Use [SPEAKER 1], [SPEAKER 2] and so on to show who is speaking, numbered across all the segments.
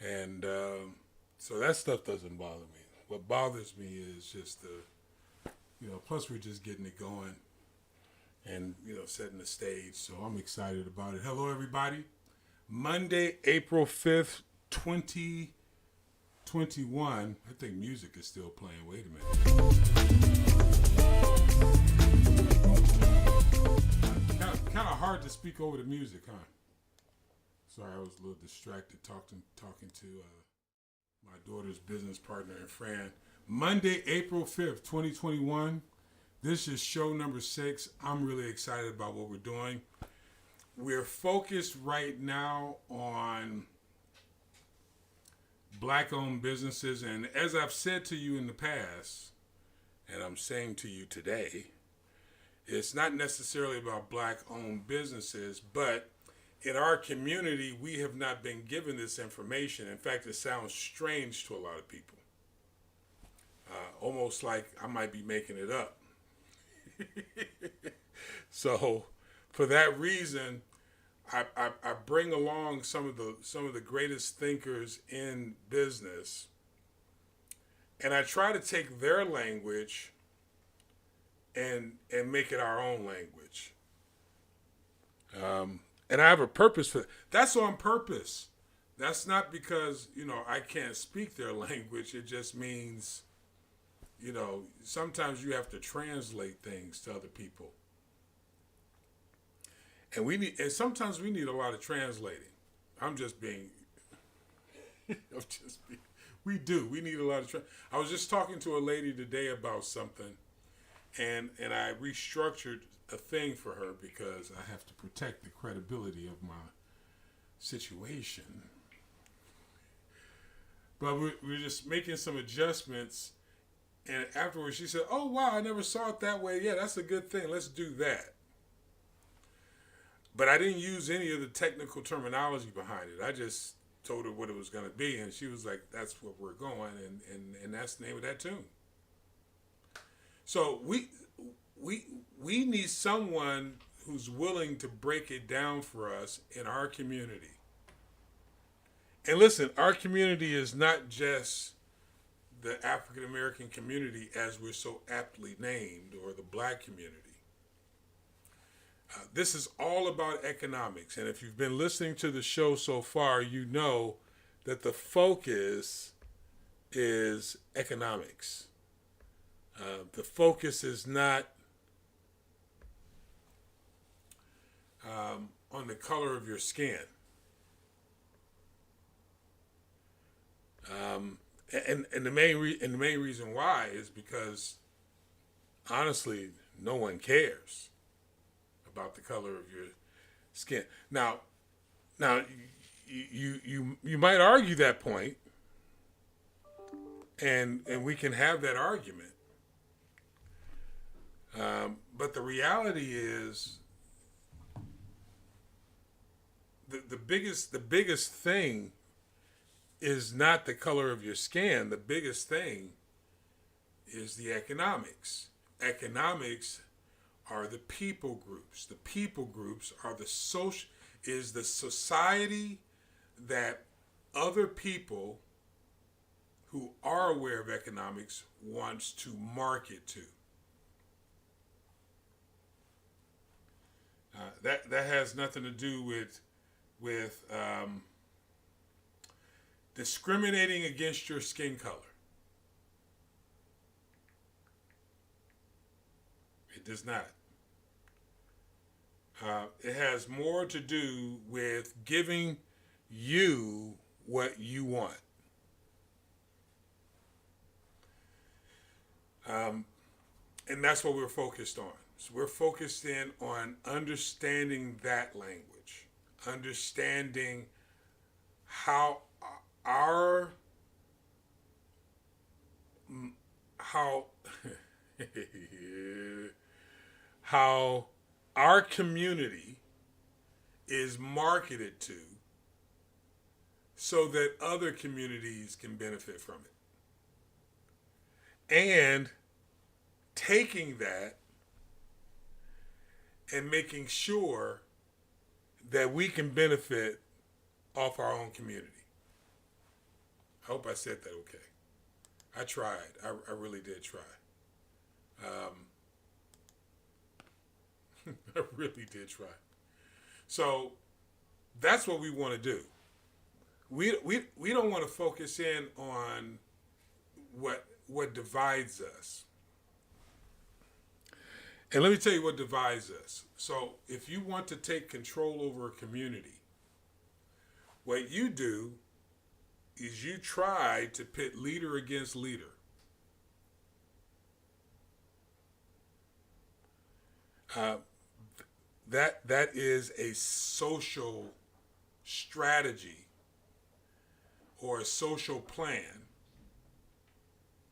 [SPEAKER 1] And so that stuff doesn't bother me. What bothers me is just plus we're just getting it going and, setting the stage. So I'm excited about it. Hello, everybody. Monday, April 5th, 2021. I think music is still playing. Wait a minute. Kind of hard to speak over the music, huh? Sorry, I was a little distracted talking to my daughter's business partner and friend. Monday, April 5th, 2021. This is show number 6. I'm really excited about what we're doing. We're focused right now on Black-owned businesses. And as I've said to you in the past, and I'm saying to you today, it's not necessarily about Black-owned businesses, but in our community, we have not been given this information. In fact, it sounds strange to a lot of people. Almost like I might be making it up. So, for that reason, I bring along some of the greatest thinkers in business, and I try to take their language and make it our own language. And I have a purpose for that. That's on purpose. That's not because, I can't speak their language. It just means, sometimes you have to translate things to other people. And sometimes we need a lot of translating. We do. We need a lot of I was just talking to a lady today about something, and I restructured a thing for her because I have to protect the credibility of my situation. But we're just making some adjustments, and afterwards she said, "Oh wow, I never saw it that way. Yeah, that's a good thing. Let's do that." But I didn't use any of the technical terminology behind it. I just told her what it was going to be, and she was like, "That's what we're going," and that's the name of that tune. So we need someone who's willing to break it down for us in our community. And listen, our community is not just the African American community, as we're so aptly named, or the Black community. This is all about economics. And if you've been listening to the show so far, you know that the focus is economics. The focus is not on the color of your skin. And the main reason why is because, honestly, no one cares about the color of your skin. Now, you might argue that point, and we can have that argument. But the reality is, the biggest thing is not the color of your skin. The biggest thing is the economics. Economics are the people groups. The people groups are the society that other people who are aware of economics wants to market to. That has nothing to do with discriminating against your skin color. It does not. It has more to do with giving you what you want. And that's what we're focused on. So we're focused in on understanding that language, understanding how our community is marketed to, so that other communities can benefit from it. And taking that and making sure that we can benefit off our own community. I hope I said that okay. I tried. I really did try. I really did try. So that's what we want to do. We don't want to focus in on what divides us. And let me tell you what divides us. So if you want to take control over a community, what you do is you try to pit leader against leader. That is a social strategy or a social plan,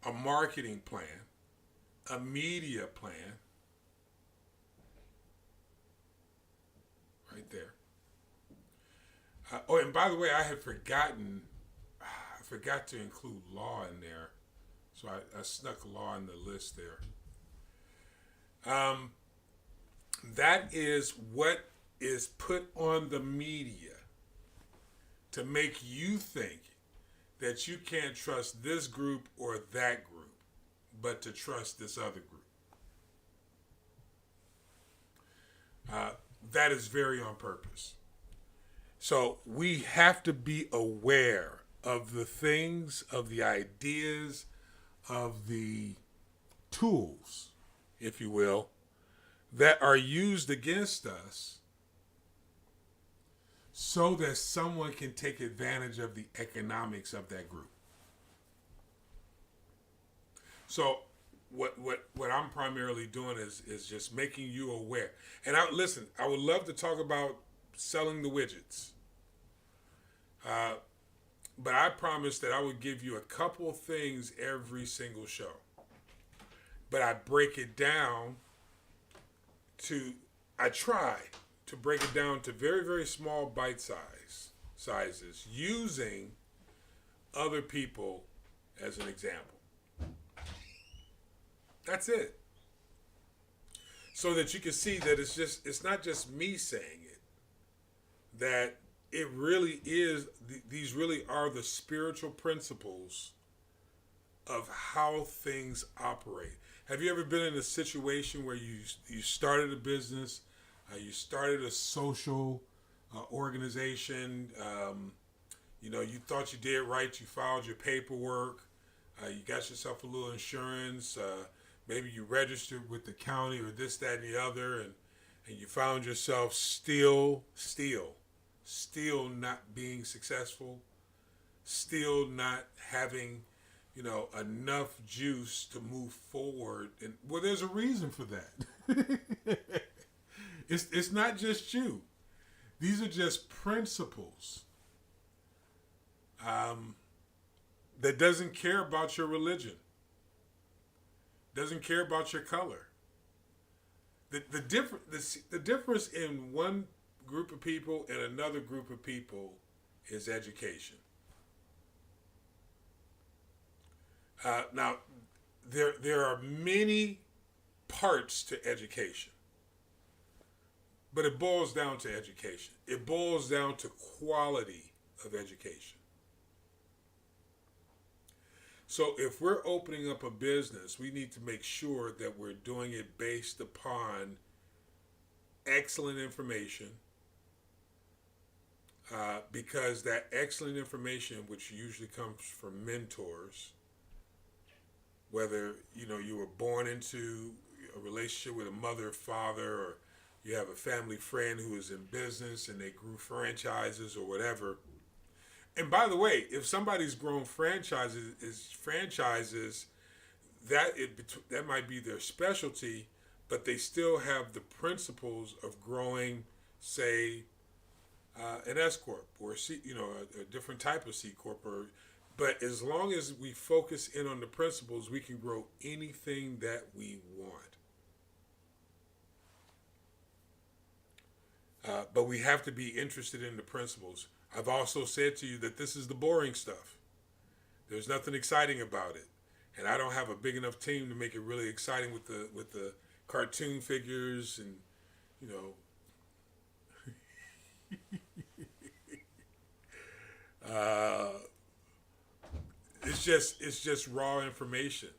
[SPEAKER 1] a marketing plan, a media plan, right there. Oh, and by the way, I forgot to include law in there, so I snuck law in the list there. That is what is put on the media to make you think that you can't trust this group or that group, but to trust this other group. That is very on purpose. So we have to be aware of the things, of the ideas, of the tools, if you will, that are used against us so that someone can take advantage of the economics of that group. So what I'm primarily doing is just making you aware. And listen, I would love to talk about selling the widgets. But I promised that I would give you a couple things every single show. But I break it down I try to break it down to very, very small bite sizes using other people as an example. That's it. So that you can see that it's not just me saying it, that it really is, these really are the spiritual principles of how things operate. Have you ever been in a situation where you started a business, you started a social organization, you thought you did right, you filed your paperwork, you got yourself a little insurance, maybe you registered with the county or this, that, and the other, and you found yourself still not being successful, still not having enough juice to move forward. And well, there's a reason for that. It's not just you. These are just principles that doesn't care about your religion, doesn't care about your color. The difference in one group of people and another group of people is education. Now, there are many parts to education, but it boils down to education. It boils down to quality of education. So if we're opening up a business, we need to make sure that we're doing it based upon excellent information, because that excellent information, which usually comes from mentors, whether you were born into a relationship with a mother or father, or you have a family friend who is in business and they grew franchises or whatever. And by the way, if somebody's grown franchises, that might be their specialty, but they still have the principles of growing, say, an S corp or a different type of C corp. But as long as we focus in on the principles, we can grow anything that we want. But we have to be interested in the principles. I've also said to you that this is the boring stuff. There's nothing exciting about it. And I don't have a big enough team to make it really exciting with the cartoon figures and, it's just raw information.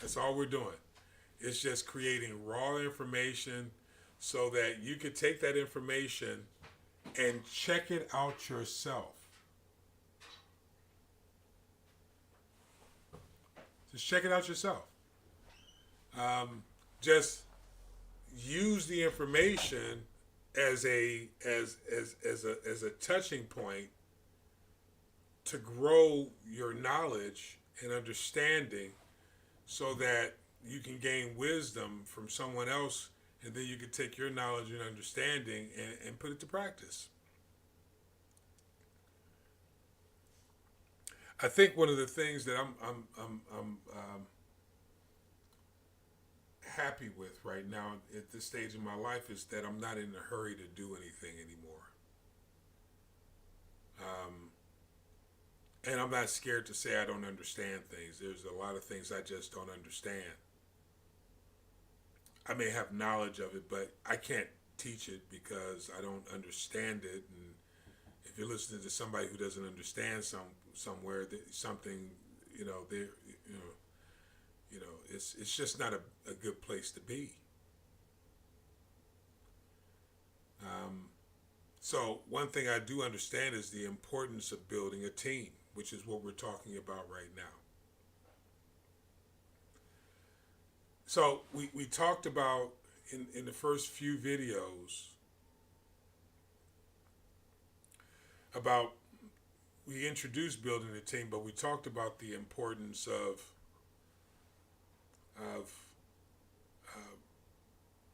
[SPEAKER 1] That's all we're doing. It's just creating raw information so that you could take that information and check it out yourself. Just check it out yourself. Just use the information as a touching point to grow your knowledge and understanding, so that you can gain wisdom from someone else, and then you can take your knowledge and understanding and put it to practice. I think one of the things that I'm happy with right now at this stage in my life is that I'm not in a hurry to do anything anymore. And I'm not scared to say I don't understand things. There's a lot of things I just don't understand. I may have knowledge of it, but I can't teach it because I don't understand it. And if you're listening to somebody who doesn't understand somewhere something, it's just not a good place to be. So one thing I do understand is the importance of building a team, which is what we're talking about right now. So we talked about in the first few videos about, we introduced building a team, but we talked about the importance of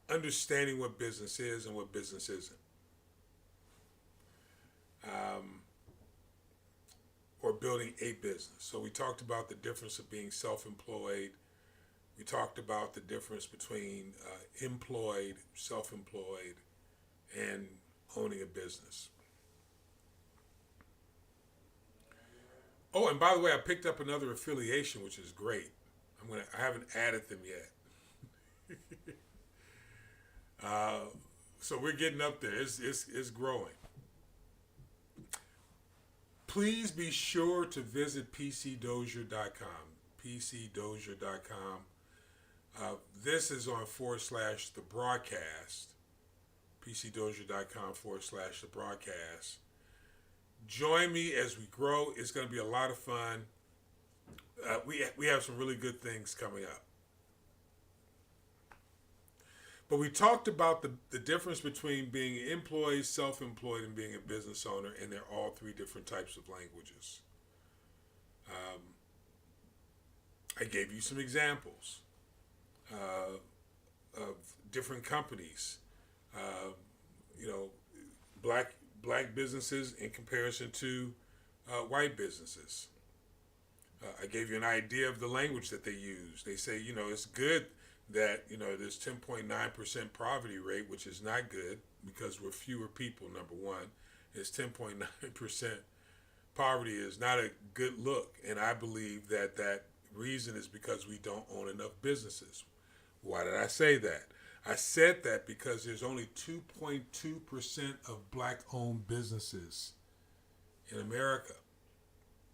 [SPEAKER 1] understanding what business is and what business isn't. Or building a business. So we talked about the difference of being self-employed. We talked about the difference between employed, self-employed, and owning a business. Oh, and by the way, I picked up another affiliation, which is great. I haven't added them yet. So we're getting up there. It's growing. Please be sure to visit PCDozier.com. PCDozier.com. This is on /the broadcast. PCDozier.com /the broadcast. Join me as we grow. It's going to be a lot of fun. We have some really good things coming up. But we talked about the difference between being employed, self-employed, and being a business owner, and they're all three different types of languages. I gave you some examples of different companies. Black businesses in comparison to white businesses. I gave you an idea of the language that they use. They say, it's good that, there's 10.9% poverty rate, which is not good because we're fewer people, number one. It's 10.9% poverty is not a good look. And I believe that reason is because we don't own enough businesses. Why did I say that? I said that because there's only 2.2% of black-owned businesses in America.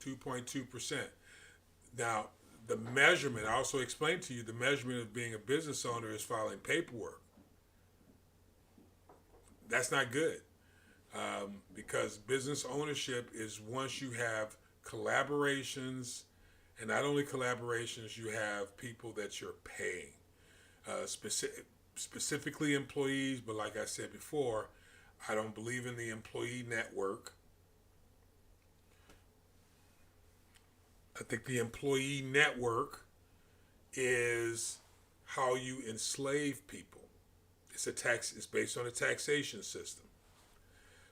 [SPEAKER 1] 2.2%. Now, the measurement, I also explained to you, the measurement of being a business owner is filing paperwork. That's not good, because business ownership is once you have collaborations, and not only collaborations, you have people that you're paying, specifically employees, but like I said before, I don't believe in the employee network. I think the employee network is how you enslave people. It's based on a taxation system.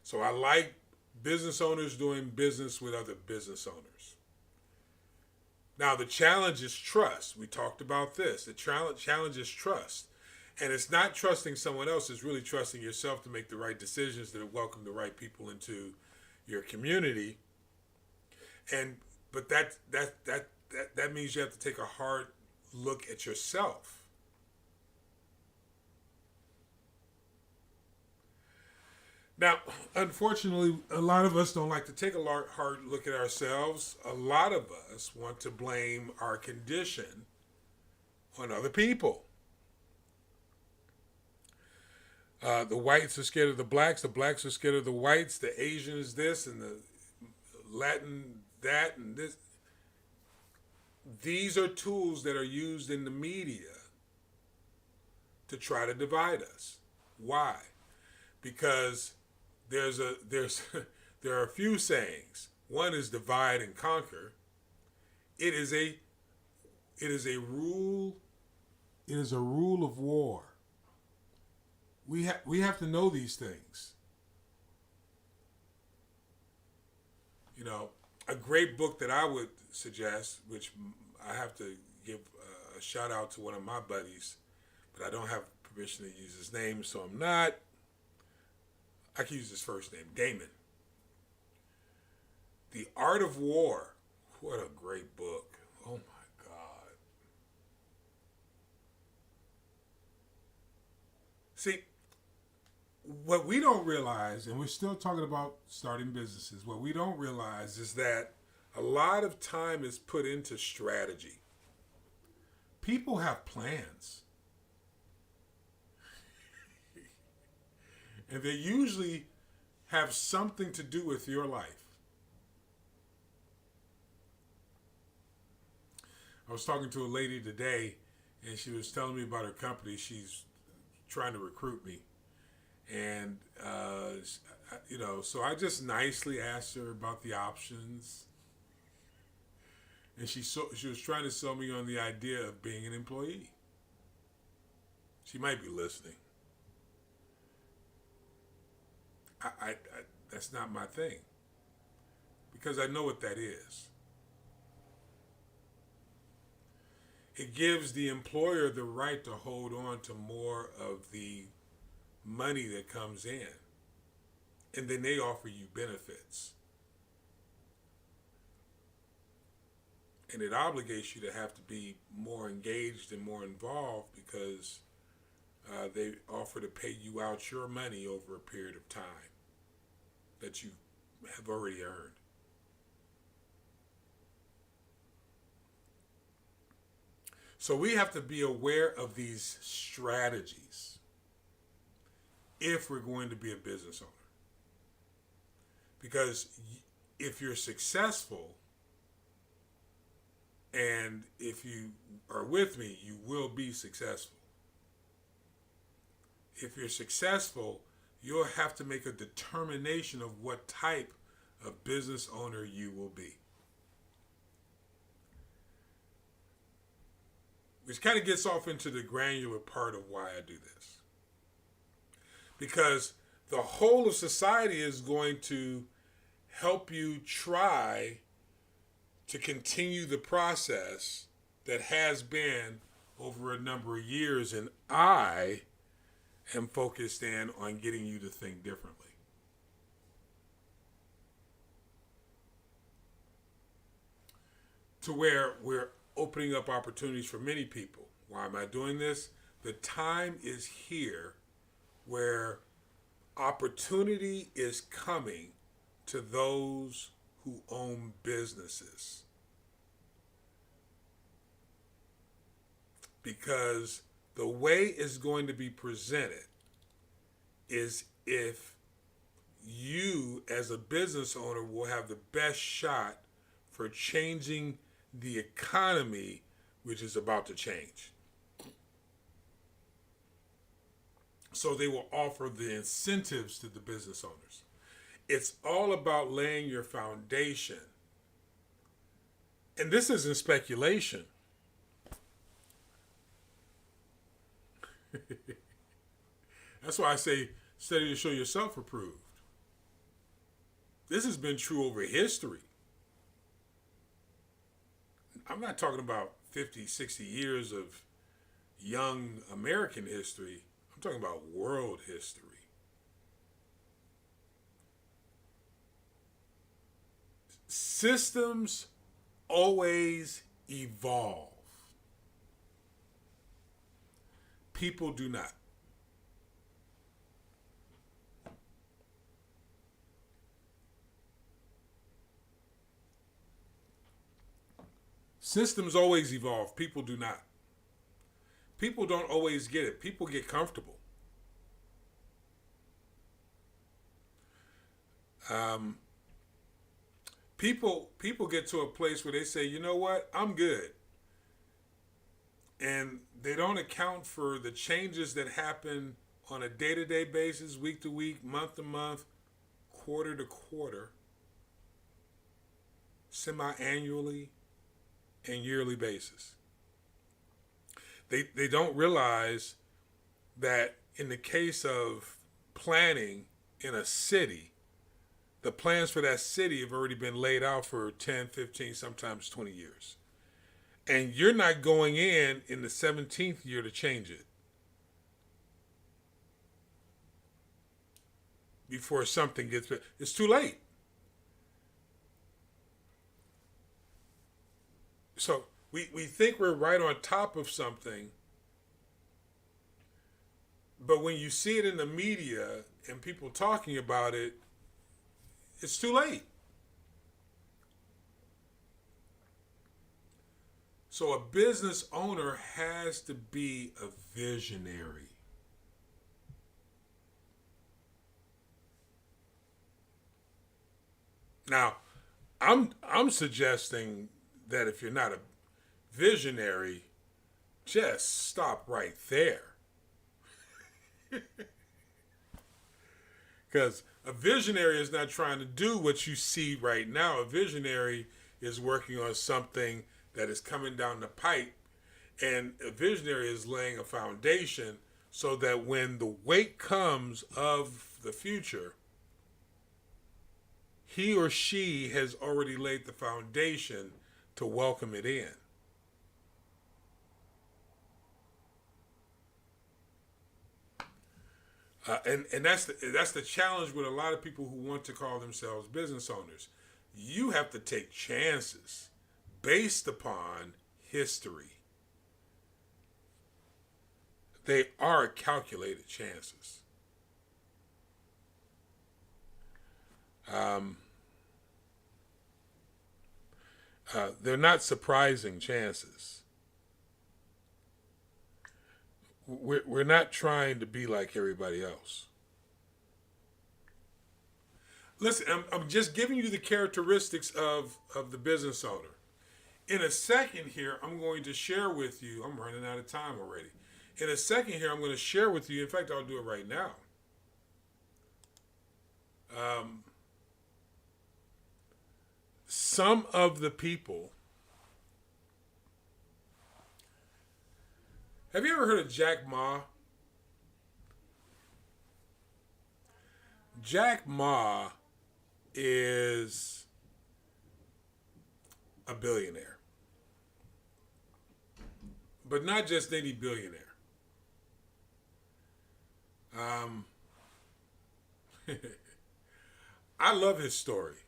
[SPEAKER 1] So I like business owners doing business with other business owners. Now the challenge is trust. We talked about this. The challenge is trust. And it's not trusting someone else, it's really trusting yourself to make the right decisions that welcome the right people into your community. But that means you have to take a hard look at yourself. Now, unfortunately, a lot of us don't like to take a hard look at ourselves. A lot of us want to blame our condition on other people. The whites are scared of the blacks are scared of the whites, the Asians this, and the Latin that, and this. These are tools that are used in the media to try to divide us. Why? Because there's there are a few sayings. One is divide and conquer. It is a rule. It is a rule of war. We have to know these things. You know, a great book that I would suggest, which I have to give a shout out to one of my buddies, but I don't have permission to use his name, so I'm not. I can use his first name, Damon. The Art of War. What a great book. Oh my God. See, what we don't realize, and we're still talking about starting businesses, what we don't realize is that a lot of time is put into strategy. People have plans. And they usually have something to do with your life. I was talking to a lady today, and she was telling me about her company. She's trying to recruit me. And, so I just nicely asked her about the options. And she was trying to sell me on the idea of being an employee. She might be listening. I that's not my thing, because I know what that is. It gives the employer the right to hold on to more of the money that comes in, and then they offer you benefits, and it obligates you to have to be more engaged and more involved, because they offer to pay you out your money over a period of time that you have already earned. So we have to be aware of these strategies if we're going to be a business owner. Because if you're successful, and if you are with me, you will be successful. If you're successful, you'll have to make a determination of what type of business owner you will be. Which kind of gets off into the granular part of why I do this. Because the whole of society is going to help you try to continue the process that has been over a number of years, and I am focused in on getting you to think differently. To where we're opening up opportunities for many people. Why am I doing this? The time is here where opportunity is coming to those who own businesses. Because the way it's going to be presented is if you as a business owner will have the best shot for changing the economy, which is about to change. So they will offer the incentives to the business owners. It's all about laying your foundation. And this isn't speculation. That's why I say study to show yourself approved. This has been true over history. I'm not talking about 50, 60 years of young American history. I'm talking about world history. Systems always evolve. People do not. Systems always evolve. People do not. People don't always get it. People get comfortable. Um, people get to a place where they say, you know what, I'm good, and they don't account for the changes that happen on a day-to-day basis, week to week, month to month, quarter to quarter, semi-annually, and yearly basis. They don't realize that in the case of planning in a city, the plans for that city have already been laid out for 10, 15, sometimes 20 years. And you're not going in the 17th year to change it before something gets... It's too late. So we think we're right on top of something, but when you see it in the media and people talking about it, it's too late. So a business owner has to be a visionary. Now, I'm suggesting that if you're not a visionary, just stop right there. Because a visionary is not trying to do what you see right now. A visionary is working on something that is coming down the pipe, and a visionary is laying a foundation so that when the weight comes of the future, he or she has already laid the foundation to welcome it in. And that's the challenge with a lot of people who want to call themselves business owners. You have to take chances based upon history. They are calculated chances. They're not surprising chances. We're not trying to be like everybody else. Listen, I'm just giving you the characteristics of the business owner. In a second here, I'm going to share with you, I'm running out of time already. In a second here, I'm going to share with you, in fact, I'll do it right now. Some of the people... Have you ever heard of Jack Ma? Jack Ma is a billionaire. But not just any billionaire. I love his story.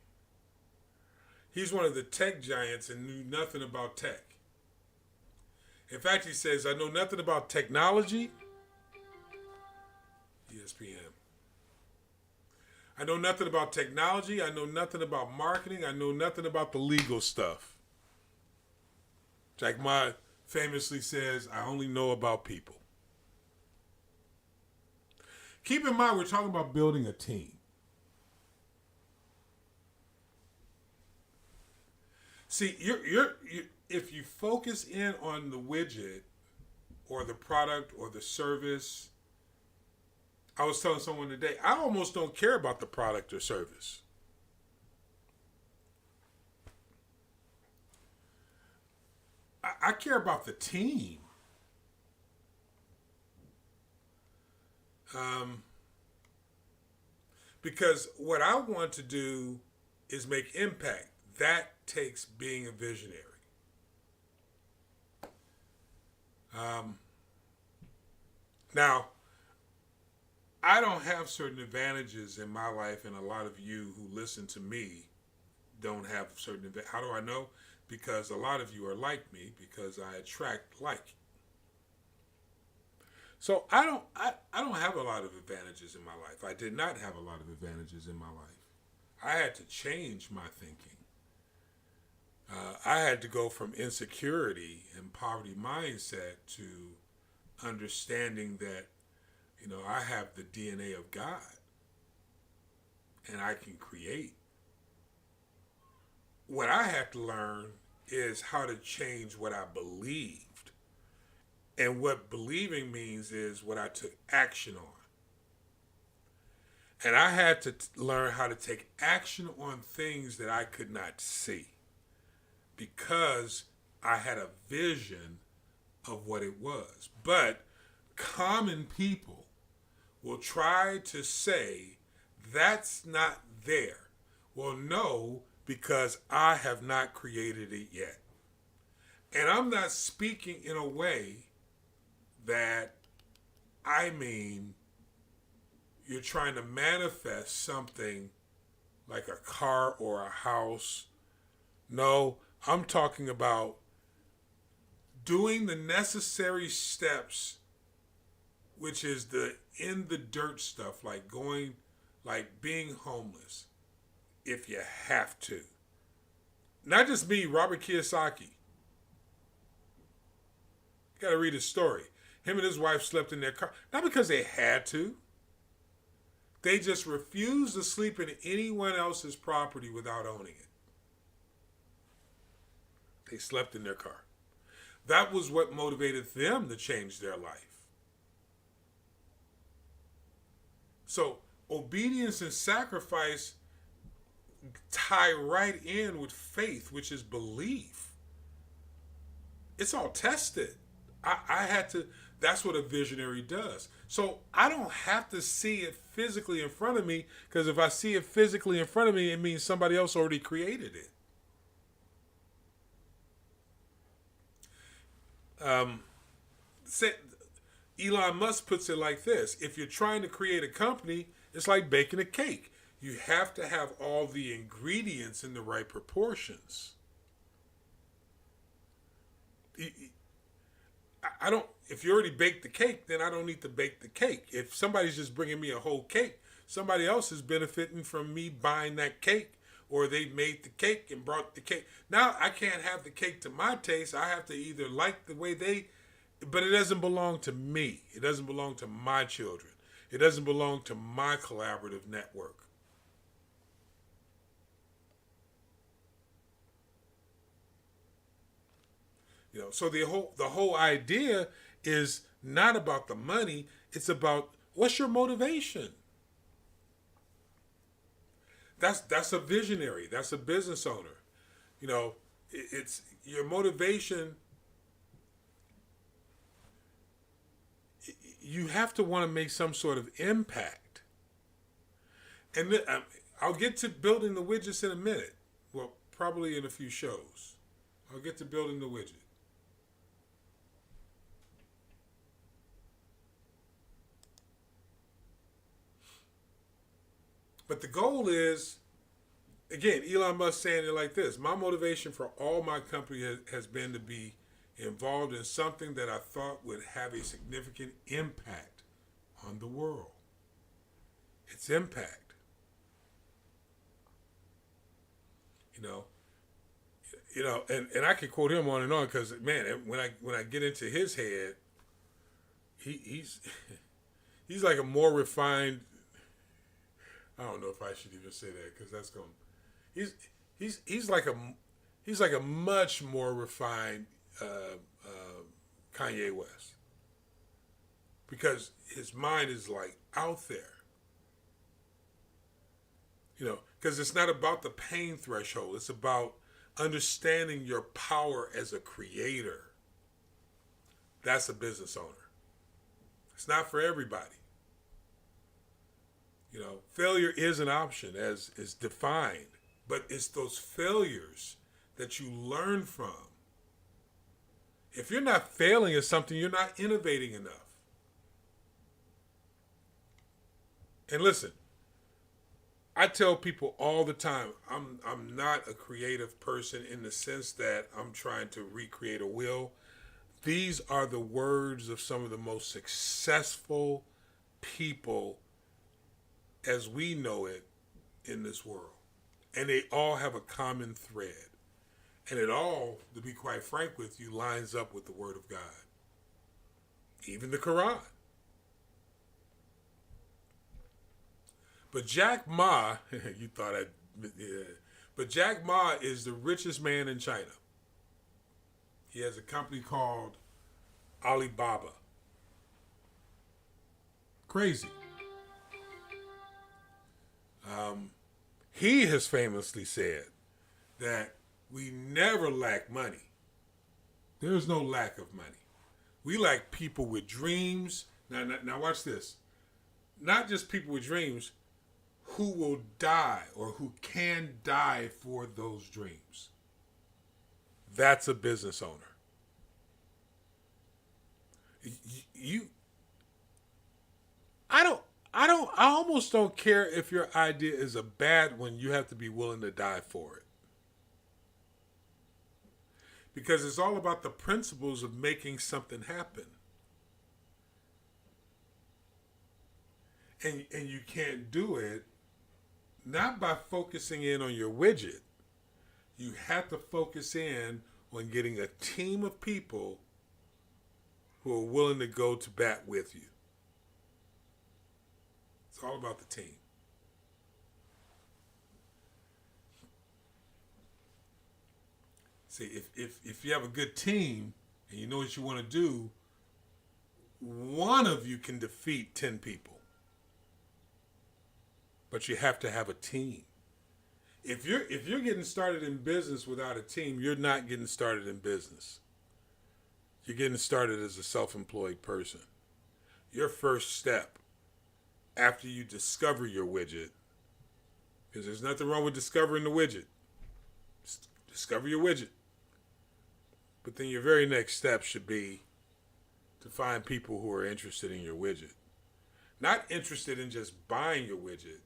[SPEAKER 1] He's one of the tech giants and knew nothing about tech. In fact, he says, I know nothing about technology. ESPN. I know nothing about technology. I know nothing about marketing. I know nothing about the legal stuff. Jack Ma famously says, I only know about people. Keep in mind, we're talking about building a team. See, if you focus in on the widget or the product or the service, I was telling someone today, I almost don't care about the product or service. I care about the team. Because what I want to do is make impact. That takes being a visionary. Now, I don't have certain advantages in my life, and a lot of you who listen to me don't have certain advantages. How do I know? Because a lot of you are like me, because I attract like. So I don't have a lot of advantages in my life. I did not have a lot of advantages in my life. I had to change my thinking. I had to go from insecurity and poverty mindset to understanding that, I have the DNA of God and I can create. What I had to learn is how to change what I believed. And what believing means is what I took action on. And I had to learn how to take action on things that I could not see because I had a vision of what it was. But common people will try to say, that's not there. Well, no, because I have not created it yet. And I'm not speaking in a way that I mean you're trying to manifest something like a car or a house. No, I'm talking about doing the necessary steps, which is the in the dirt stuff, like being homeless, if you have to. Not just me, Robert Kiyosaki. You gotta read his story. Him and his wife slept in their car, not because they had to. They just refused to sleep in anyone else's property without owning it. They slept in their car. That was what motivated them to change their life. So obedience and sacrifice tie right in with faith, which is belief. It's all tested. I had to, that's what a visionary does. So I don't have to see it physically in front of me, because if I see it physically in front of me, it means somebody else already created it. Elon Musk puts it like this: if you're trying to create a company, it's like baking a cake. You have to have all the ingredients in the right proportions. I don't. If you already baked the cake, then I don't need to bake the cake. If somebody's just bringing me a whole cake, somebody else is benefiting from me buying that cake, or they made the cake and brought the cake. Now I can't have the cake to my taste. I have to either like the way they, but it doesn't belong to me. It doesn't belong to my children. It doesn't belong to my collaborative network. So the whole idea is not about the money. It's about, what's your motivation. That's a visionary. That's a business owner. It's your motivation. You have to want to make some sort of impact. And I'll get to building the widgets in a minute. Well, probably in a few shows. I'll get to building the widget. But the goal is, again, Elon Musk saying it like this: my motivation for all my company has been to be involved in something that I thought would have a significant impact on the world. It's impact. And I could quote him on and on, because man, when I get into his head, he's he's like a more refined. I don't know if I should even say that, because that's going. He's like a much more refined Kanye West, because his mind is like out there. Because it's not about the pain threshold. It's about understanding your power as a creator. That's a business owner. It's not for everybody. Failure is an option as is defined, but it's those failures that you learn from. If you're not failing at something, you're not innovating enough. And listen, I tell people all the time, I'm not a creative person in the sense that I'm trying to recreate a wheel. These are the words of some of the most successful people as we know it in this world. And they all have a common thread. And it all, to be quite frank with you, lines up with the Word of God. Even the Quran. But Jack Ma, you thought yeah. But Jack Ma is the richest man in China. He has a company called Alibaba. Crazy. He has famously said that we never lack money. There's no lack of money. We lack people with dreams. Now watch this. Not just people with dreams, who will die or who can die for those dreams. That's a business owner. I almost don't care if your idea is a bad one. You have to be willing to die for it. Because it's all about the principles of making something happen. And you can't do it not by focusing in on your widget. You have to focus in on getting a team of people who are willing to go to bat with you. It's all about the team. See, if you have a good team and you know what you want to do, one of you can defeat 10 people. But you have to have a team. If you're getting started in business without a team, you're not getting started in business. You're getting started as a self-employed person. Your first step after you discover your widget, because there's nothing wrong with discovering the widget. Just discover your widget. But then your very next step should be to find people who are interested in your widget. Not interested in just buying your widget,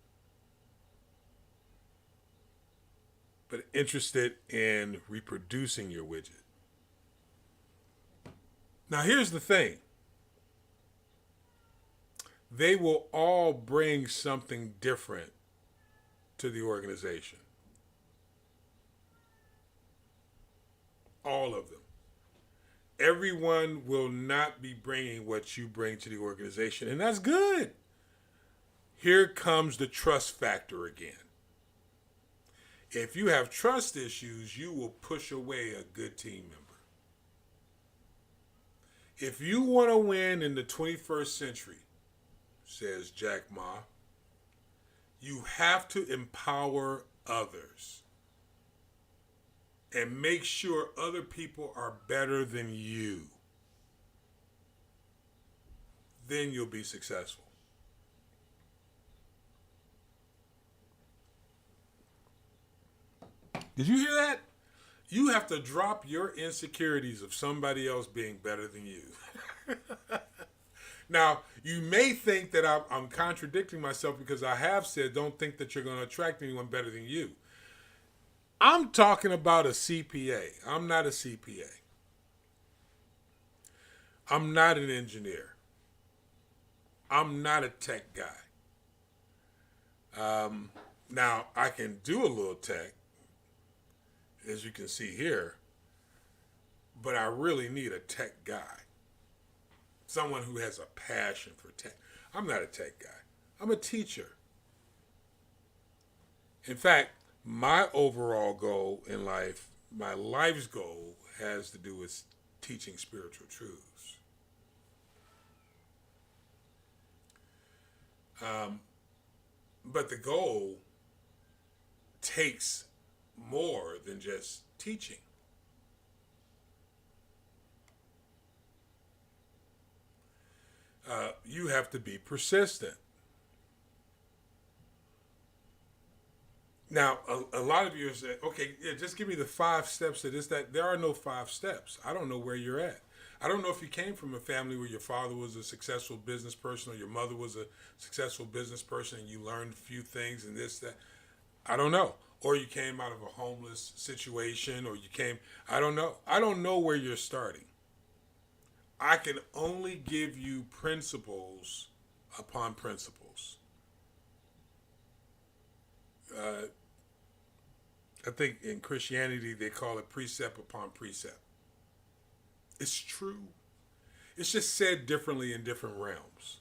[SPEAKER 1] but interested in reproducing your widget. Now here's the thing. They will all bring something different to the organization. All of them. Everyone will not be bringing what you bring to the organization, and that's good. Here comes the trust factor again. If you have trust issues, you will push away a good team member. If you want to win in the 21st century, says Jack Ma, you have to empower others and make sure other people are better than you. Then you'll be successful. Did you hear that? You have to drop your insecurities of somebody else being better than you. Now, you may think that I'm contradicting myself because I have said don't think that you're going to attract anyone better than you. I'm talking about a CPA. I'm not a CPA. I'm not an engineer. I'm not a tech guy. Now, I can do a little tech, as you can see here, but I really need a tech guy. Someone who has a passion for tech. I'm not a tech guy. I'm a teacher. In fact, my overall goal in life, my life's goal, has to do with teaching spiritual truths. But the goal takes more than just teaching. You have to be persistent. Now, a lot of you say, okay, yeah, just give me the 5 steps to this, that. There are no 5 steps. I don't know where you're at. I don't know if you came from a family where your father was a successful business person or your mother was a successful business person and you learned a few things and this, that. I don't know. Or you came out of a homeless situation or I don't know. I don't know where you're starting. I can only give you principles upon principles. I think in Christianity they call it precept upon precept. It's true. It's just said differently in different realms.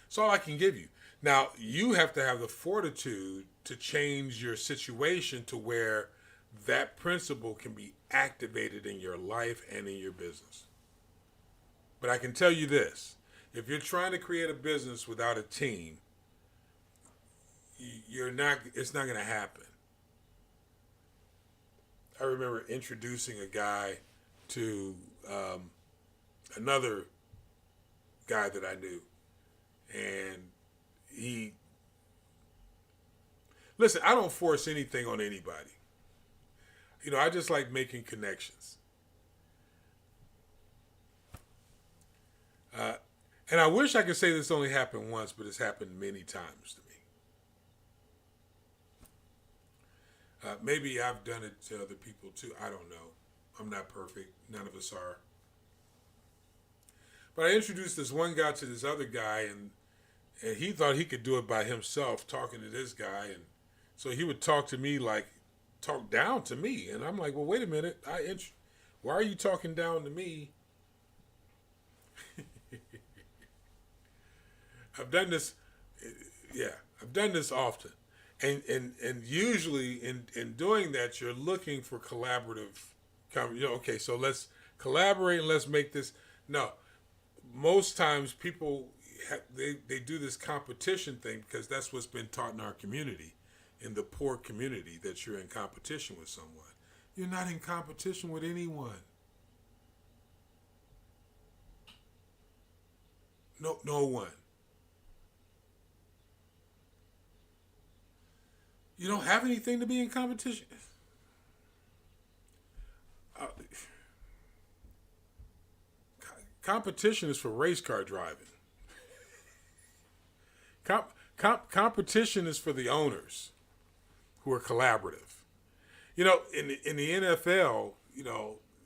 [SPEAKER 1] That's all I can give you. Now, you have to have the fortitude to change your situation to where that principle can be activated in your life and in your business. But I can tell you this. If you're trying to create a business without a team, it's not going to happen. I remember introducing a guy to another guy that I knew. And listen, I don't force anything on anybody. I just like making connections. And I wish I could say this only happened once, but it's happened many times to me. Maybe I've done it to other people too. I don't know. I'm not perfect. None of us are. But I introduced this one guy to this other guy, and he thought he could do it by himself, talking to this guy. And so he would talk down to me. And I'm like, well, wait a minute. Why are you talking down to me? I've done this. Yeah, I've done this often. And usually in doing that, you're looking for collaborative. Okay, so let's collaborate and let's make this. No, most times people they do this competition thing because that's what's been taught in our community, in the poor community, that you're in competition with someone. You're not in competition with anyone. No one. You don't have anything to be in competition. Competition is for race car driving. Competition is for the owners who are collaborative. In the NFL,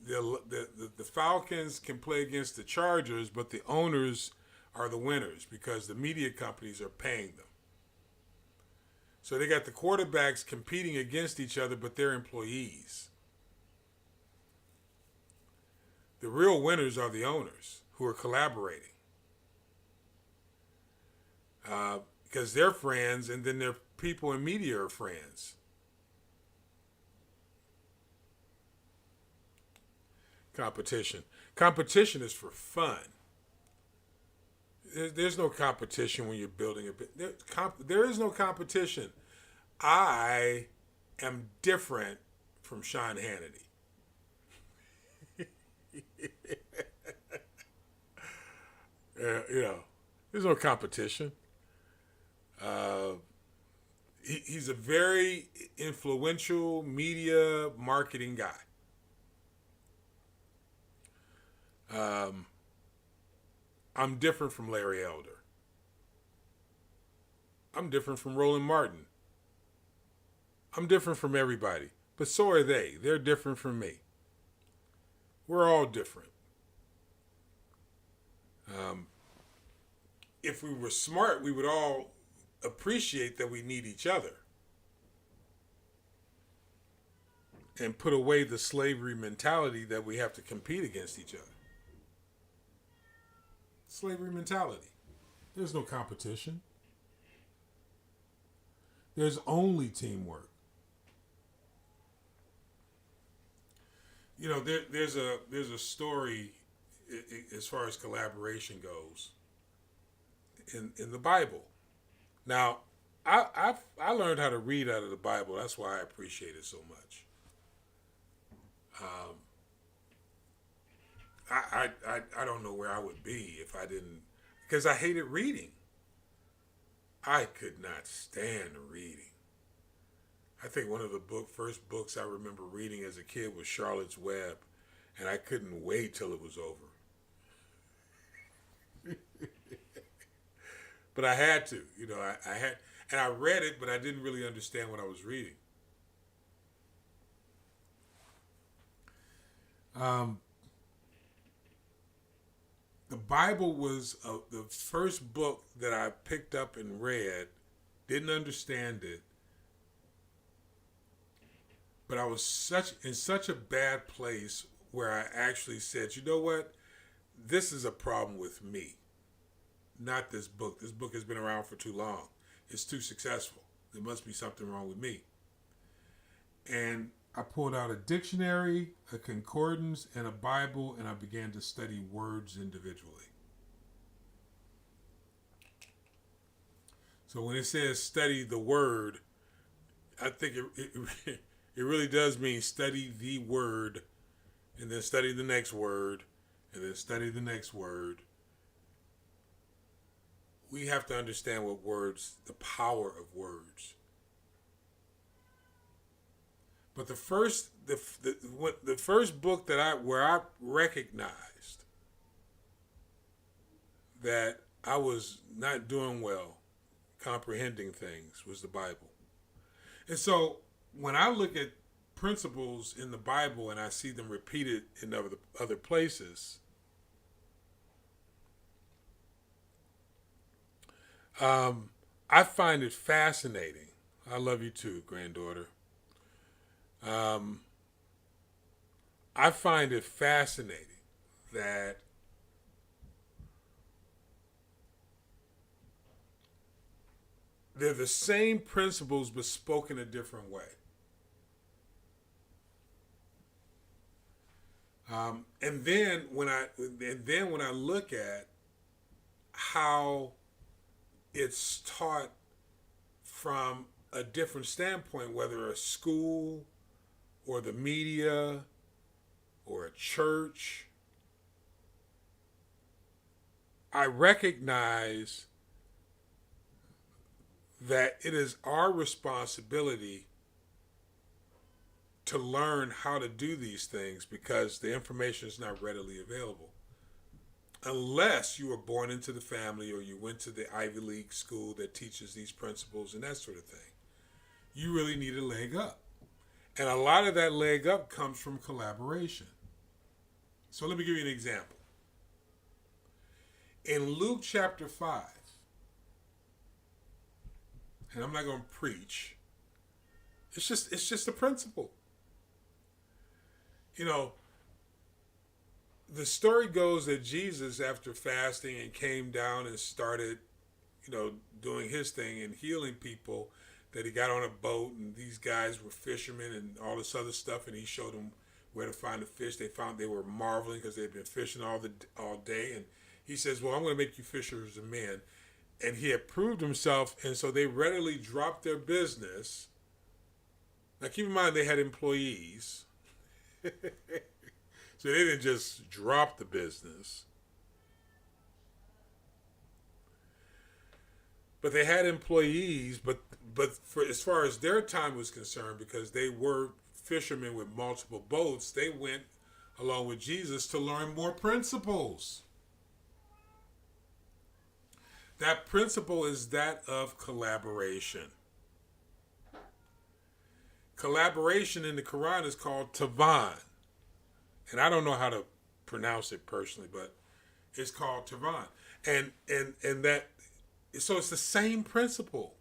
[SPEAKER 1] the Falcons can play against the Chargers, but the owners are the winners because the media companies are paying them. So they got the quarterbacks competing against each other, but they're employees. The real winners are the owners who are collaborating. Because they're friends, and then their people in media are friends. Competition. Competition is for fun. There's no competition when you're building a business. There is no competition. I am different from Sean Hannity. There's no competition. He's a very influential media marketing guy. I'm different from Larry Elder. I'm different from Roland Martin. I'm different from everybody. But so are they. They're different from me. We're all different. If we were smart, we would all appreciate that we need each other and put away the slavery mentality that we have to compete against each other. Slavery mentality. There's no competition. There's only teamwork. There's a story as far as collaboration goes in the Bible. Now, I learned how to read out of the Bible. That's why I appreciate it so much. I don't know where I would be if I didn't, because I hated reading. I could not stand reading. I think one of the first books I remember reading as a kid was Charlotte's Web, and I couldn't wait till it was over. But I had to, I had, and I read it, but I didn't really understand what I was reading. The Bible was the first book that I picked up and read, didn't understand it, But I was in such a bad place where I actually said, you know what? This is a problem with me, not this book. This book has been around for too long. It's too successful. There must be something wrong with me. And I pulled out a dictionary, a concordance, and a Bible, and I began to study words individually. So when it says study the word, I think it really does mean study the word, and then study the next word, and then study the next word. We have to understand what words, the power of words. But the first book where I recognized that I was not doing well comprehending things was the Bible. And so when I look at principles in the Bible and I see them repeated in other places, I find it fascinating. I love you too, granddaughter. I find it fascinating that they're the same principles but spoken a different way. And then when I look at how it's taught from a different standpoint, whether a school or the media or a church, I recognize that it is our responsibility to learn how to do these things because the information is not readily available. Unless you were born into the family or you went to the Ivy League school that teaches these principles and that sort of thing. You really need a leg up. And a lot of that leg up comes from collaboration. So let me give you an example. In Luke chapter 5, and I'm not going to preach, it's just a principle. You know, the story goes that Jesus, after fasting and came down and started, doing his thing and healing people, that he got on a boat and these guys were fishermen and all this other stuff, and he showed them where to find the fish. They were marveling because they had been fishing all day, and he says, well, I'm going to make you fishers of men. And he had proved himself, and so they readily dropped their business. Now keep in mind they had employees. So they didn't just drop the business. But they had employees, but for as far as their time was concerned, because they were fishermen with multiple boats, they went along with Jesus to learn more principles. That principle is that of collaboration. Collaboration in the Quran is called tavan. And I don't know how to pronounce it personally, but it's called tavan. And that, so it's the same principle.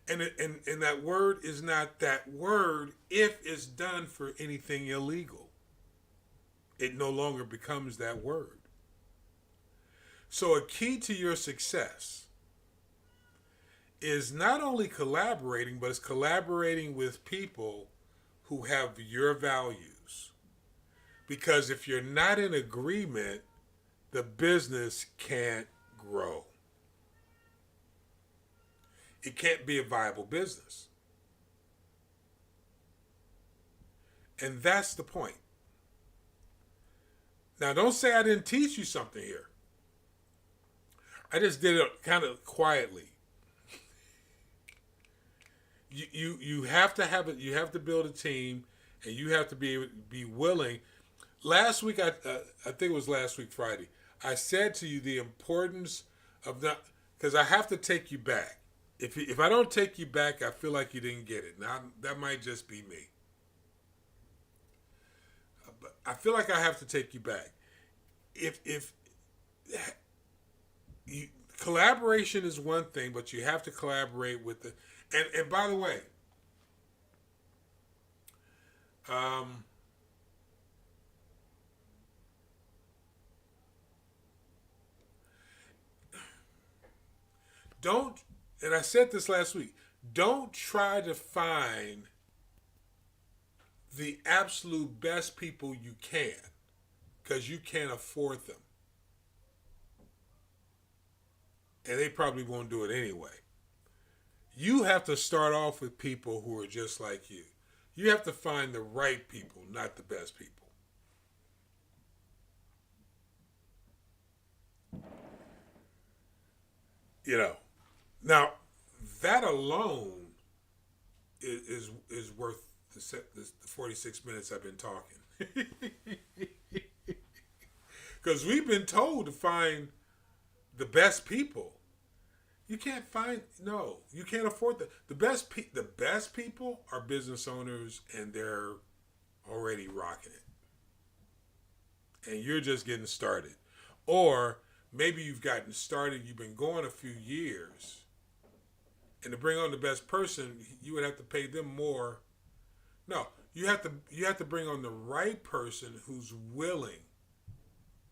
[SPEAKER 1] And that word is not that word if it's done for anything illegal. It no longer becomes that word. So a key to your success is not only collaborating, but it's collaborating with people who have your values. Because if you're not in agreement, the business can't grow. It can't be a viable business. And that's the point. Now, don't say I didn't teach you something here. I just did it kind of quietly. You have to have it. You have to build a team, and you have to be willing. Last week, I think it was last week Friday, I said to you the importance of that, because I have to take you back. If I don't take you back, I feel like you didn't get it. Now that might just be me. But I feel like I have to take you back. Collaboration is one thing, but you have to collaborate with the. And by the way, Um, don't, and I said this last week, don't try to find the absolute best people you can because you can't afford them. And they probably won't do it anyway. You have to start off with people who are just like you. You have to find the right people, not the best people. You know. Now, that alone is worth the 46 minutes I've been talking. Because we've been told to find the best people. You can't find no. You can't afford the best. The best people are business owners, and they're already rocking it, and you're just getting started. Or maybe you've gotten started. You've been going a few years, and to bring on the best person, you would have to pay them more. No, you have to bring on the right person who's willing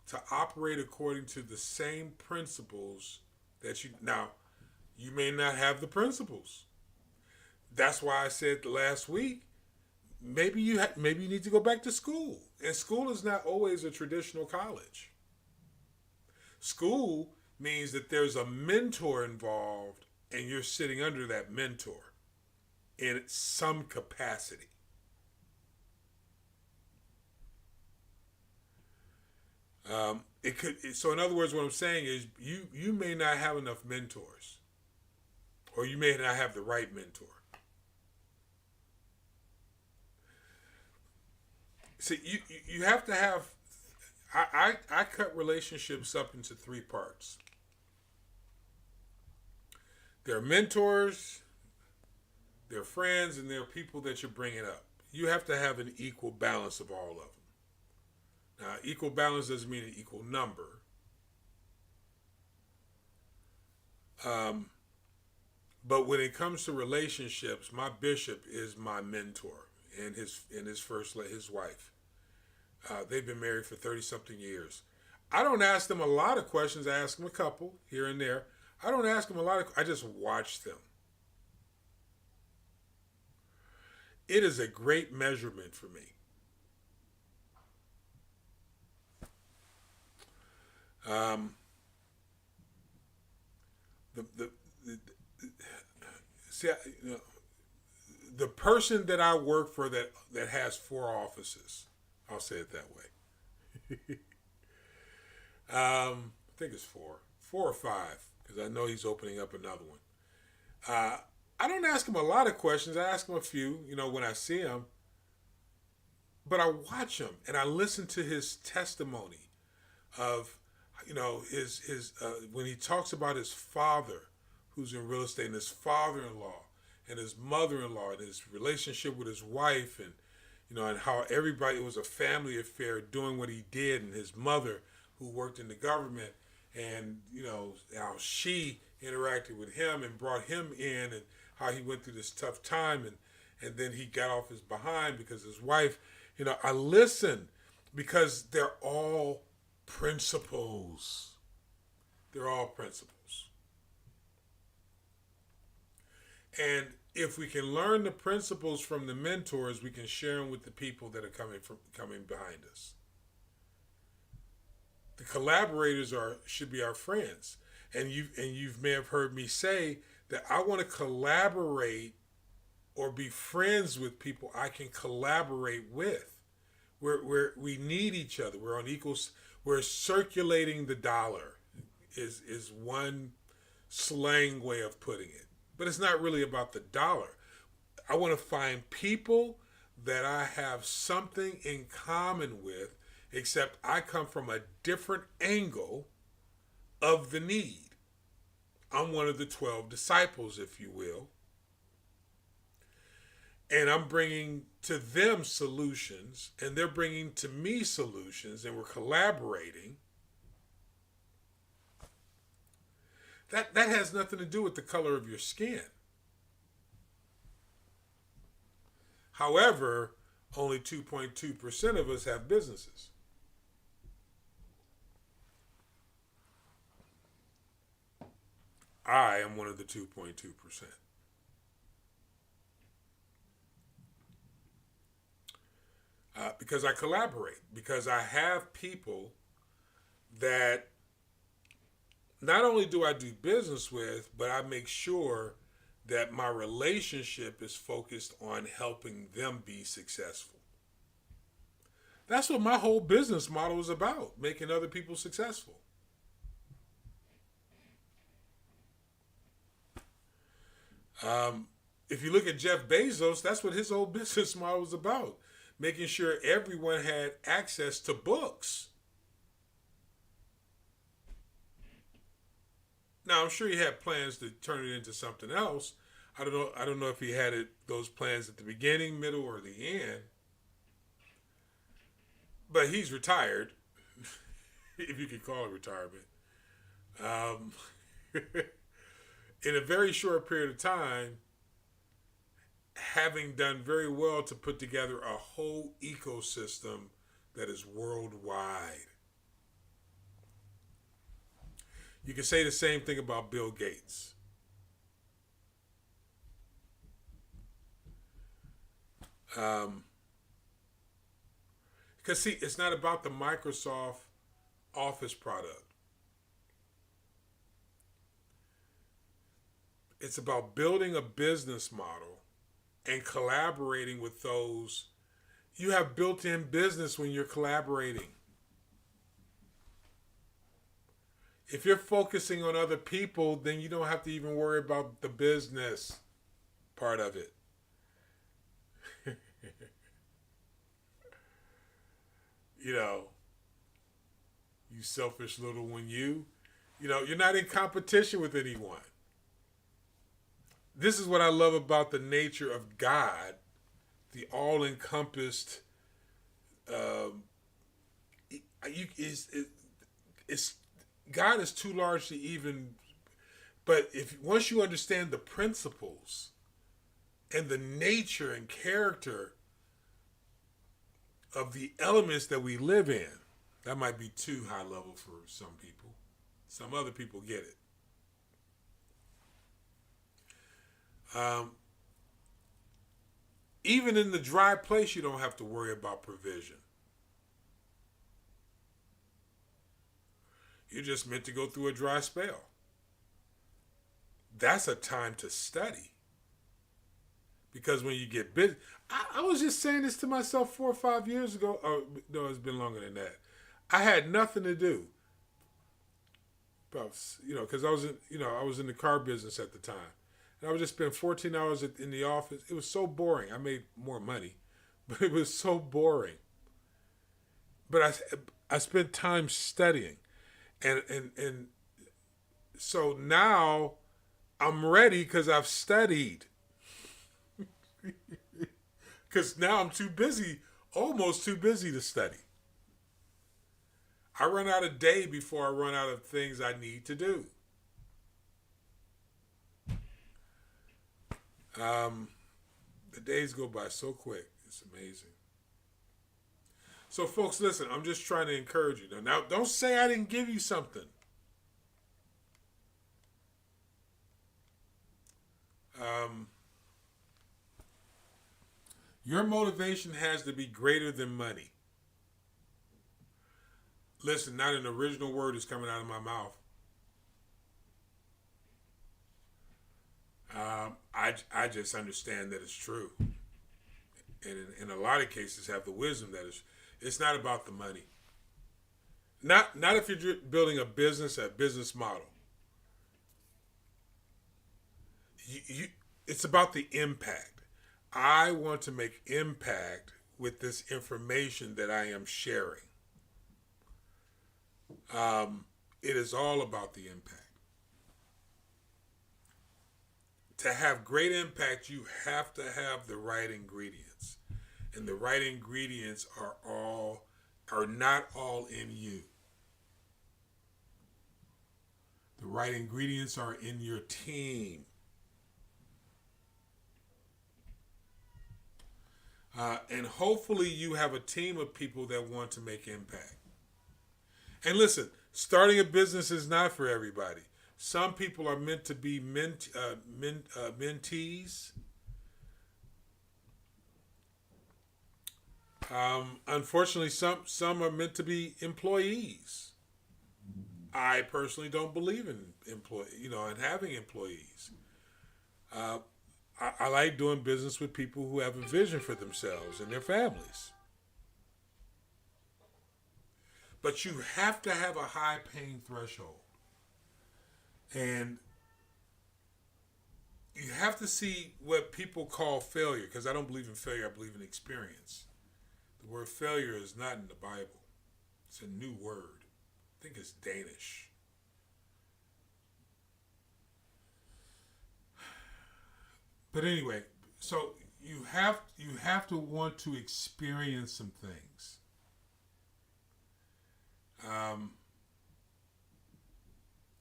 [SPEAKER 1] to operate according to the same principles that you now. You may not have the principles. That's why I said last week, maybe you need to go back to school. And school is not always a traditional college. School means that there's a mentor involved and you're sitting under that mentor in some capacity. It could. So in other words, what I'm saying is you may not have enough mentors, or you may not have the right mentor. See, you have to have. I cut relationships up into three parts. There are mentors, there are friends, and there are people that you're bringing up. You have to have an equal balance of all of them. Now, equal balance doesn't mean an equal number. But when it comes to relationships, my bishop is my mentor, and his wife. They've been married for 30 something years. I don't ask them a lot of questions. I ask them a couple here and there. I don't ask them a lot I just watch them. It is a great measurement for me. The see, the person that I work for that has 4 offices, I'll say it that way. I think it's 4 or 5, because I know he's opening up another one. I don't ask him a lot of questions. I ask him a few, when I see him. But I watch him and I listen to his testimony of, his when he talks about his father, who's in real estate, and his father-in-law, and his mother-in-law, and his relationship with his wife, and and how everybody, it was a family affair doing what he did, and his mother, who worked in the government, and how she interacted with him and brought him in, and how he went through this tough time, and then he got off his behind because his wife, I listen because they're all principles. They're all principles. And if we can learn the principles from the mentors, we can share them with the people that are coming behind us. The collaborators should be our friends. And you may have heard me say that I want to collaborate or be friends with people I can collaborate with. We need each other. We're on equals. We're circulating the dollar is one slang way of putting it. But it's not really about the dollar. I want to find people that I have something in common with, except I come from a different angle of the need. I'm one of the 12 disciples, if you will. And I'm bringing to them solutions, and they're bringing to me solutions, and we're collaborating. That has nothing to do with the color of your skin. However, Only 2.2% of us have businesses. I am one of the 2.2%. Because I collaborate, because I have people that not only do I do business with, but I make sure that my relationship is focused on helping them be successful. That's what my whole business model is about, making other people successful. If you look at Jeff Bezos, that's what his whole business model was about, making sure everyone had access to books. Now, I'm sure he had plans to turn it into something else. I don't know if he had those plans at the beginning, middle, or the end. But he's retired, if you could call it retirement. Um, in a very short period of time, having done very well to put together a whole ecosystem that is worldwide. You can say the same thing about Bill Gates. Because, see, it's not about the Microsoft Office product. It's about building a business model and collaborating with those. You have built-in business when you're collaborating. If you're focusing on other people, then you don't have to even worry about the business part of it. You know, you selfish little one, you're not in competition with anyone. This is what I love about the nature of God, the all-encompassed. It's God is too large to even. But if once you understand the principles and the nature and character of the elements that we live in, that might be too high level for some people. Some other people get it. Even in the dry place, you don't have to worry about provision. You're just meant to go through a dry spell. That's a time to study. Because when you get busy, I was just saying this to myself 4 or 5 years ago. Oh, no, it's been longer than that. I had nothing to do. Because I was in the car business at the time. And I would just spend 14 hours in the office. It was so boring. I made more money, but it was so boring. But I spent time studying. And so now I'm ready because I've studied. Because now I'm too busy, almost too busy to study. I run out of day before I run out of things I need to do. The days go by so quick. It's amazing. So, folks, listen, I'm just trying to encourage you. Now, don't say I didn't give you something. Your motivation has to be greater than money. Listen, not an original word is coming out of my mouth. I just understand that it's true. And in a lot of cases have the wisdom that it's not about the money. Not if you're building a business model. It's about the impact. I want to make impact with this information that I am sharing. It is all about the impact. To have great impact, you have to have the right ingredients. And the right ingredients are not all in you. The right ingredients are in your team. And hopefully you have a team of people that want to make impact. And listen, starting a business is not for everybody. Some people are meant to be mentees. Unfortunately, some are meant to be employees. I personally don't believe in in having employees. I like doing business with people who have a vision for themselves and their families. But you have to have a high pain threshold. And you have to see what people call failure, because I don't believe in failure, I believe in experience. The word failure is not in the Bible. It's a new word. I think it's Danish. But anyway, so you have to want to experience some things.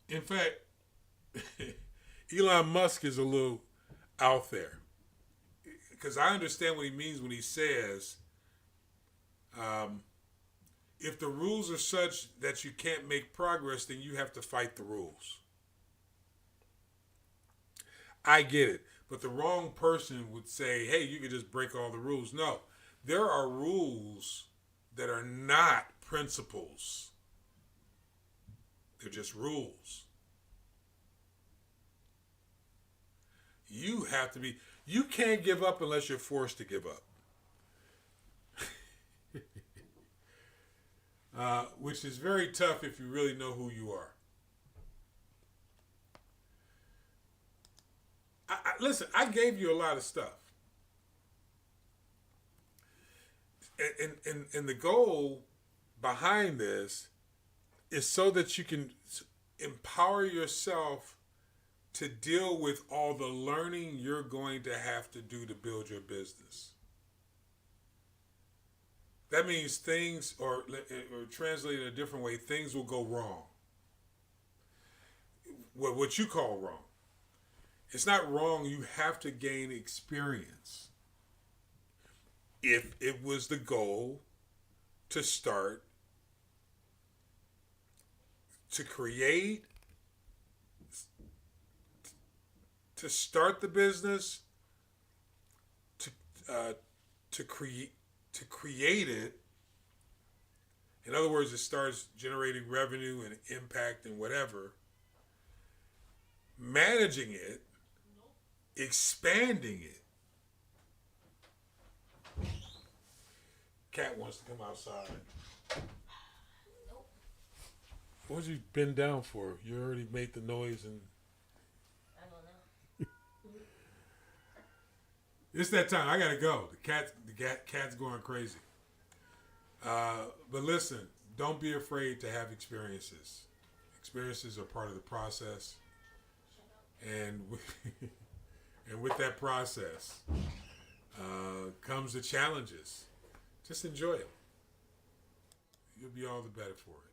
[SPEAKER 1] In fact, Elon Musk is a little out there, because I understand what he means when he says, if the rules are such that you can't make progress, then you have to fight the rules. I get it. But the wrong person would say, hey, you could just break all the rules. No, there are rules that are not principles. They're just rules. You can't give up unless you're forced to give up. Which is very tough if you really know who you are. Listen, I gave you a lot of stuff. And the goal behind this is so that you can empower yourself to deal with all the learning you're going to have to do to build your business. That means things, or translated a different way, things will go wrong. What you call wrong. It's not wrong. You have to gain experience. If it was the goal to start, to create, to start the business, to create it. In other words, it starts generating revenue and impact and whatever. Managing it, expanding it. Cat wants to come outside.
[SPEAKER 2] Nope.
[SPEAKER 1] What'd you bend down for? You already made the noise and.
[SPEAKER 2] I don't know.
[SPEAKER 1] It's that time. I gotta go. The cat's going crazy. But listen, don't be afraid to have experiences. Experiences are part of the process, and with that process comes the challenges. Just enjoy it. You'll be all the better for it.